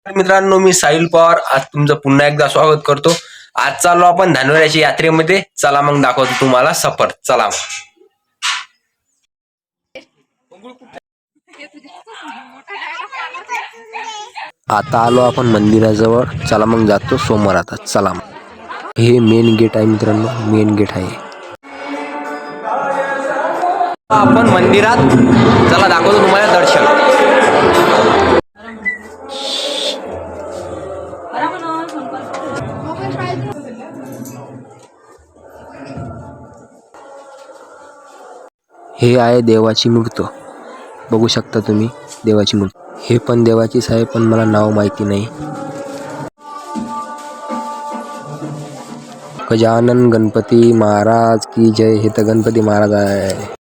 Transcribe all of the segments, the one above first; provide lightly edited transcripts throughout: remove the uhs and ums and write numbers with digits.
मित्रांनो, मी साहिल पवार आज तुमचं पुन्हा एकदा स्वागत करतो। आज चाललो आपण धानोऱ्याच्या यात्रेमध्ये। चला मग दाखवतो तुम्हाला सफर। चला मग। आता आलो आपण मंदिराजवळ। चला मग जातो समोर। आता चला मग। हे मेन गेट आहे मित्रांनो, मेन गेट आहे। आपण मंदिरात चला दाखवतो तुम्हाला दर्शन। हे आहे देवाची मूर्त, बघू शकता तुम्ही देवाची मूर्त। हे पण देवाचीच आहे, पण मला नाव माहिती नाही। गजानन गणपती महाराज की जय। हे तर गणपती महाराज आहे।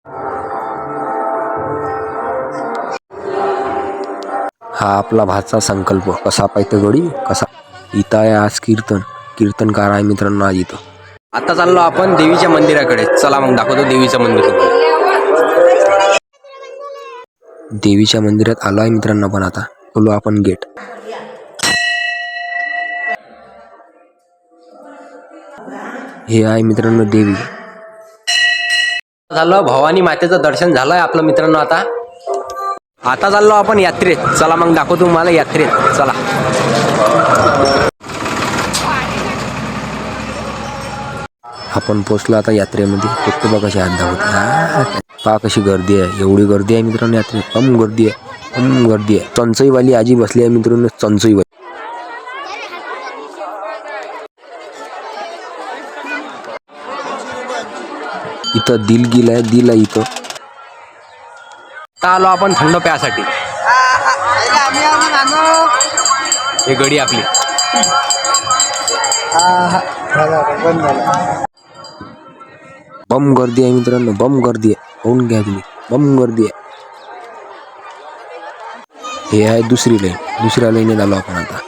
हा आपला भाचा संकल्प कसा पाहिजे गडी कसा। इथं आहे आज कीर्तनकार आहे मित्रांनो आज इथं। आता चाललो आपण देवीच्या मंदिराकडे। चला मग दाखवतो देवीचं मंदिर। देवीच्या मंदिरात आलो आहे मित्रांनो आपण। आता बोलू आपण गेट। हे आहे मित्रांनो देवी। झालं भवानी मातेचं दर्शन झालंय आपलं मित्रांनो। आता चाललो आपण यात्रेत। चला मग दाखवतो तुम्हाला यात्रेत। चला। आपण पोचलो आता यात्रेमध्ये। फक्त बघा कशी हात धावते, पहा कशी गर्दी आहे। एवढी गर्दी आहे मित्रांनो यात्रेत, कम गर्दी आहे, गर्दी आहे। चंचईवाली आजी बसली आहे मित्रांनो, चंचईवाली। इथं दिल आहे, दिल आहे इथं। आता आलो आपण थंड प्यासाठी। हे गडी आपली। बम गर्दी आहे मित्रांनो, बम गर्दी आहे। होऊन घ्या तुम्ही, बम गर्दी आहे। हे आहे दुसरी लाईन, दुसऱ्या लाईनीत आलो आपण आता।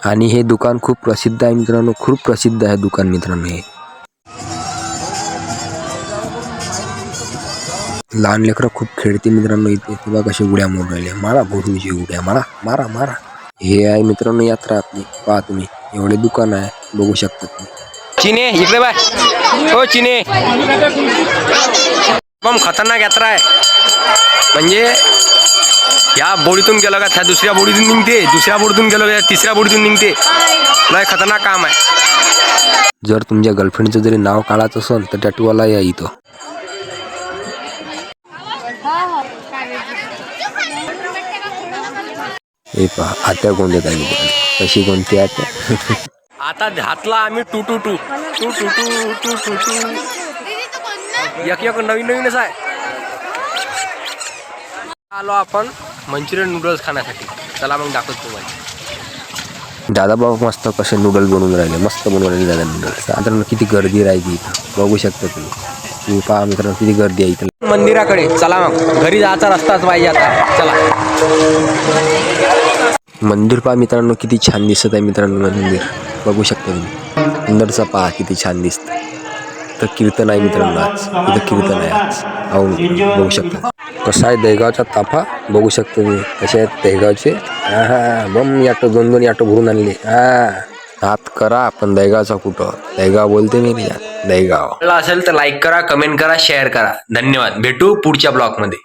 आणि हे दुकान खूप प्रसिद्ध आहे मित्रांनो, खूप प्रसिद्ध आहे दुकान मित्रांनो हे। लहान लेकरं खूप खेळते मित्रांनो इथे। तेव्हा कशा उड्या मारून राहिले, मारा भोरूची उड्या, मारा मारा मारा। हे आहे मित्रांनो यात्रा आपली। पहा तुम्ही एवढे दुकान आहे, बघू शकता तुम्ही। चिने इकडे बाय। हो चिने, बम खतरनाक यात्रा आहे। म्हणजे या बोडीतून गेलं का त्या दुसऱ्या बोडीतून निघते, दुसऱ्या बोडीतून गेलं का तिसऱ्या बोडीतून निघते। लय खतरनाक काम आहे। जर तुमच्या गर्लफ्रेंडचं जरी नाव काढायचं असेल तर टॅटूवाला या इथं। हे पहा आत्या कोण देत आहे मित्रांनो, कशी कोणती आत्या। आता घातला आम्ही टू टू टू टू टू टू टू टू टू। एक एक नवीन नवीनच आहे। आलो आपण मंचुरियन नूडल्स खाण्यासाठी। चला मग दाखवतो तुम्हाला। दादा बाबा मस्त कसे नूडल्स बनवून राहिले, मस्त बनवून राहिले दादा नूडल्स। आता किती गर्दी राहिली इथं, बघू शकता तुम्ही पहा मित्रांनो किती गर्दी आहे इथं। मंदिराकडे चला मग, घरी जायचा रस्ताच पाहिजे आता। चला। मंदिर पहा मित्रांनो किती छान दिसत आहे मित्रांनो मंदिर, बघू शकता तुम्ही। अंदरचा पहा किती छान दिसत। तर कीर्तन आहे मित्रांनो आज इथं, कीर्तन आहे आज। बघू शकता कसा आहे दहेगावचा ताफा, बघू शकता तुम्ही कसे आहेत दहेगावचे। बम याटो दोन दोन याटो भरून आणले। हात करा आपण दहेगावचा कुठं, दहेगाव बोलते मी दहेगाव। असेल तर लाईक करा, कमेंट करा, शेअर करा। धन्यवाद। भेटू पुढच्या ब्लॉग मध्ये।